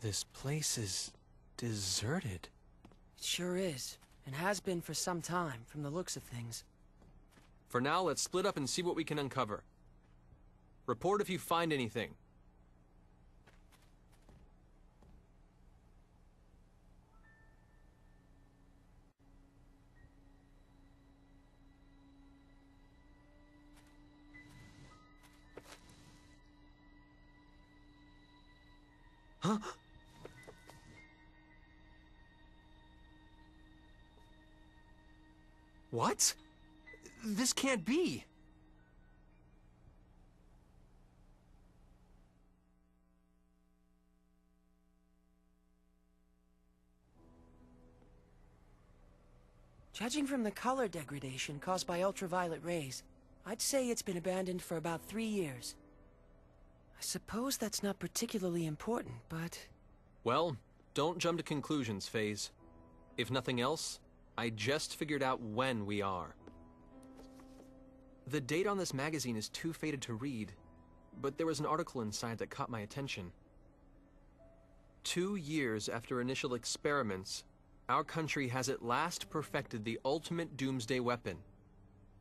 This place is deserted. It sure is, and has been for some time, from the looks of things. For now, let's split up and see what we can uncover. Report if you find anything. Huh? What? This can't be! Judging from the color degradation caused by ultraviolet rays, I'd say it's been abandoned for about 3 years. I suppose that's not particularly important, but... Well, don't jump to conclusions, FaZe. If nothing else, I just figured out when we are. The date on this magazine is too faded to read, but there was an article inside that caught my attention. 2 years after initial experiments, our country has at last perfected the ultimate doomsday weapon.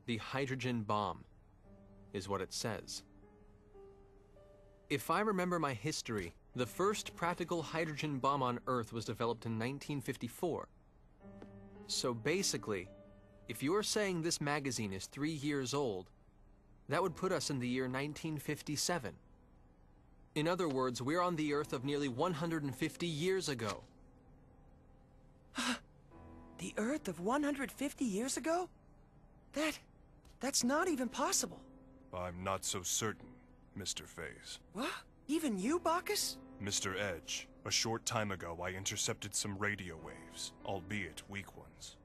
The hydrogen bomb, is what it says. If I remember my history, the first practical hydrogen bomb on Earth was developed in 1954. So basically, if you're saying this magazine is 3 years old, that would put us in the year 1957. In other words, we're on the Earth of nearly 150 years ago. The Earth of 150 years ago? That's not even possible. I'm not so certain, Mr. FaZe. What? Even you, Bacchus? Mr. Edge, a short time ago I intercepted some radio waves, albeit weak ones.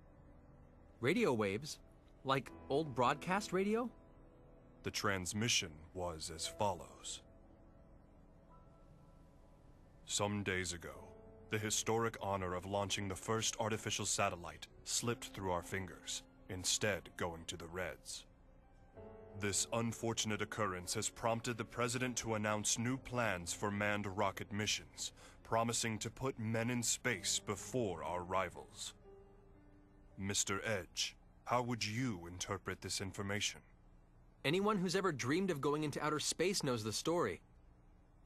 Radio waves? Like old broadcast radio? The transmission was as follows. Some days ago, the historic honor of launching the first artificial satellite slipped through our fingers, instead going to the Reds. This unfortunate occurrence has prompted the President to announce new plans for manned rocket missions, promising to put men in space before our rivals. Mr. Edge, how would you interpret this information? Anyone who's ever dreamed of going into outer space knows the story.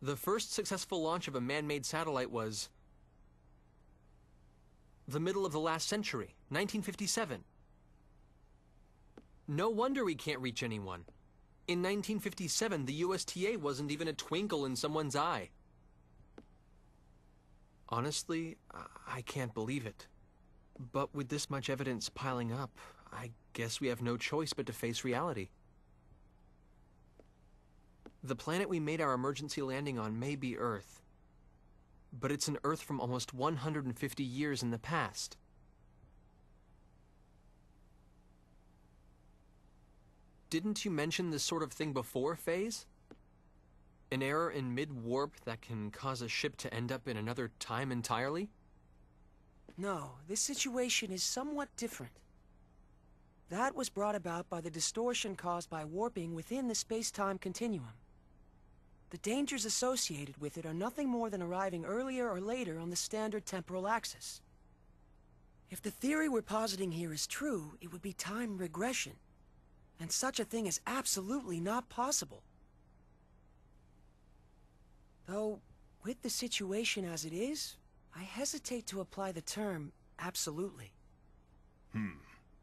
The first successful launch of a man-made satellite was the middle of the last century, 1957. No wonder we can't reach anyone. In 1957, the USTA wasn't even a twinkle in someone's eye. Honestly, I can't believe it. But with this much evidence piling up, I guess we have no choice but to face reality. The planet we made our emergency landing on may be Earth, but it's an Earth from almost 150 years in the past. Didn't you mention this sort of thing before, FaZe? An error in mid-warp that can cause a ship to end up in another time entirely? No, this situation is somewhat different. That was brought about by the distortion caused by warping within the space-time continuum. The dangers associated with it are nothing more than arriving earlier or later on the standard temporal axis. If the theory we're positing here is true, it would be time regression. And such a thing is absolutely not possible. Though, with the situation as it is, I hesitate to apply the term absolutely.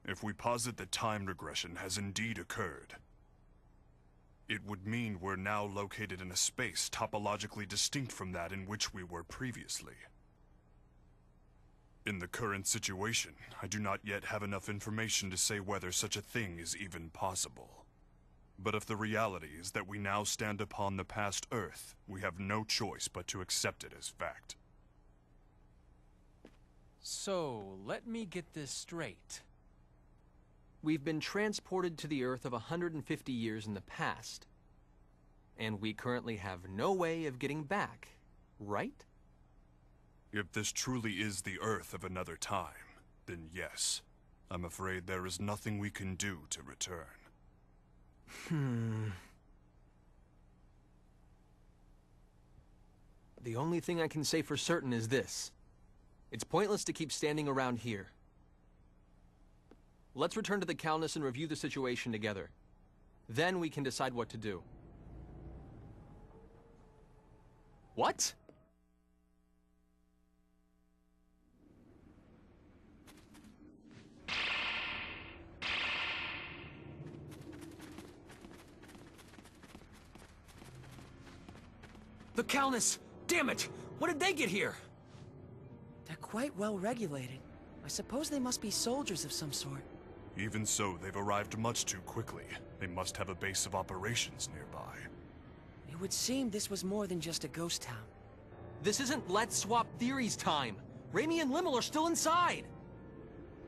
If we posit that time regression has indeed occurred, it would mean we're now located in a space topologically distinct from that in which we were previously. In the current situation, I do not yet have enough information to say whether such a thing is even possible. But if the reality is that we now stand upon the past Earth, we have no choice but to accept it as fact. So, let me get this straight. We've been transported to the Earth of 150 years in the past, and we currently have no way of getting back, right? If this truly is the Earth of another time, then yes. I'm afraid there is nothing we can do to return. The only thing I can say for certain is this. It's pointless to keep standing around here. Let's return to the Calnus and review the situation together. Then we can decide what to do. What? The Calnus! Damn it! What did they get here? They're quite well regulated. I suppose they must be soldiers of some sort. Even so, they've arrived much too quickly. They must have a base of operations nearby. It would seem this was more than just a ghost town. This isn't Let's Swap Theories time. Raimi and Limmel are still inside.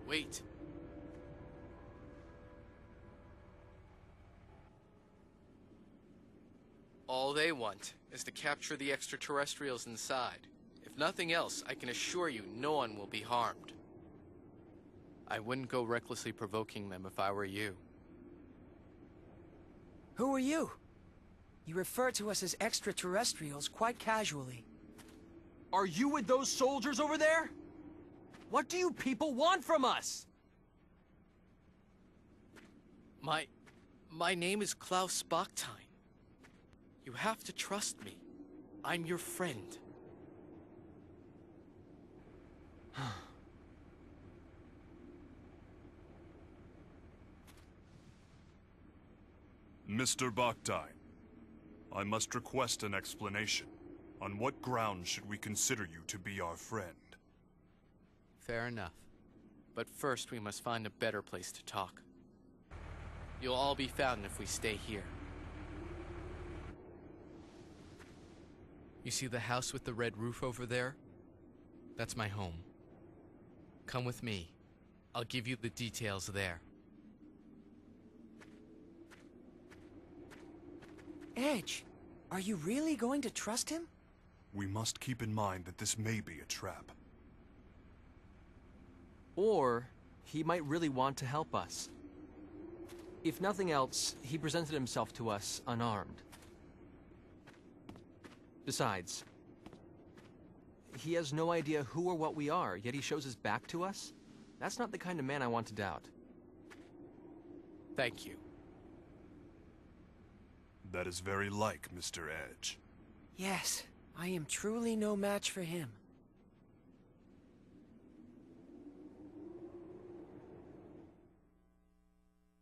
Wait. All they want is to capture the extraterrestrials inside. If nothing else, I can assure you no one will be harmed. I wouldn't go recklessly provoking them if I were you. Who are you? You refer to us as extraterrestrials quite casually. Are you with those soldiers over there? What do you people want from us? My name is Klaus Bachstein. You have to trust me. I'm your friend. Mr. Bachstein, I must request an explanation. On what grounds should we consider you to be our friend? Fair enough. But first we must find a better place to talk. You'll all be found if we stay here. You see the house with the red roof over there? That's my home. Come with me. I'll give you the details there. Edge, are you really going to trust him? We must keep in mind that this may be a trap. Or he might really want to help us. If nothing else, he presented himself to us unarmed. Besides, he has no idea who or what we are, yet he shows his back to us? That's not the kind of man I want to doubt. Thank you. That is very like Mr. Edge. Yes, I am truly no match for him.